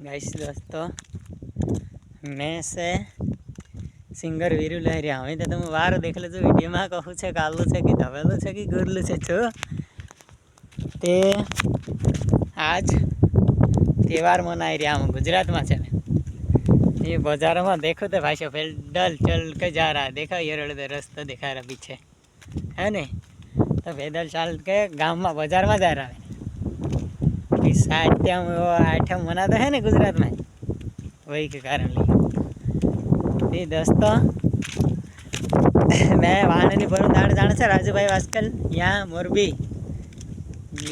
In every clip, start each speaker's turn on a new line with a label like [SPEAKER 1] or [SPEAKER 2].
[SPEAKER 1] Guys दोस्तों मैं से सिंगर वीरू लहरिया हमें तो तुम वार देख लो वीडियो में कहूँ है कालू है कि धवेलू है कि गुरलू है छो ते आज त्यौहार मनाई रहा हूँ गुजरात में है ये बाजार में देखो तो भाई पैदल चल के जा रहा है। देखो ये रास्ता दिखा रहा पीछे है नहीं तो पैदल चल के गांव में बाजार में जा रहा है। साहित्यम वो आइटम मनाता है ना गुजरात में वही के कारण लिए दोस्तों मैं वाणी भरू दाड़ जाने से राजूभाई वास्कल यहाँ मोरबी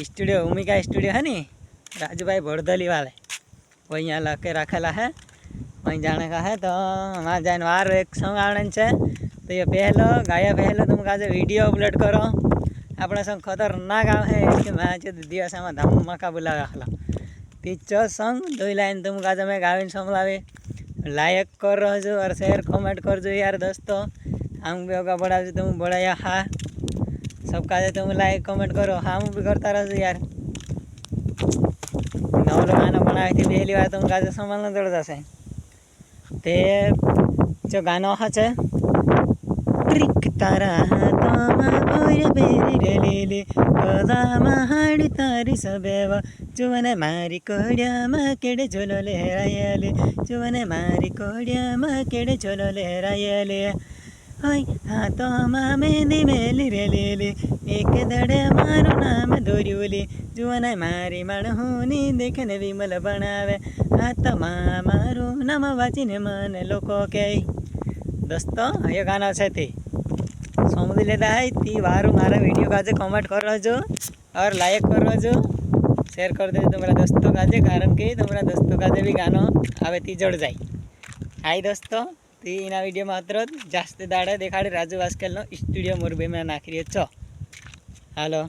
[SPEAKER 1] स्टूडियो भूमिका स्टूडियो है नी राजूभाई भोरदली वाले वही यहाँ लके रखेला है वहीं जाने का है। तो हमारे जाने वार एक सॉन्ग आने से तो ये पहलो गाया पहलो तुम का वीडियो अपलोड करो अपने संग खतरनाक है कि मैं दिवस में धमाका बुला रखला तीचो सॉन्ग 2 लाइन तुम का मैं गाविन संभलावे लाइक कर रहो जो और शेयर कमेंट कर जो यार दोस्तों हम भी होगा बड़ा तुम बढ़ाया हाँ सबका तुम लाइक कमेंट करो हाँ भी करता रहो यार नवलो गाना बनाए थी पहली बार तुम का संभालना दौड़ जैसे ते जो गाना है ट्रिक तारा हाड़ी तारी सबेवा जुवने मारी कोड़ियामा केड़े झोलो लहरायले जुवने मारी कोड़ियामा केड़े झोलो लहरायले हाय हाथों मेहंदी मेली रेलेले एक दड़े मारो नाम दोरियोले जुवने मारी मणहुनी देखने विमल बनावे हाथ मारो नाम वाचीने मन लोको के दोस्तों ये गाना है थी समझ लेता है ती वारू मारा वीडियो का कमेंट कर रहो जो और लाइक कर रहो जो शेयर कर दे तुम्हारा दोस्तों का कारण कि तुम्हारा दोस्तों का भी गानो आवे ती जोड़ जाए हाई दोस्तों ती इना वीडियो मात्र जास्त दाड़े देखाड़े राजू वास्केल स्टूडियो मोरबी में नाखी छो हालो।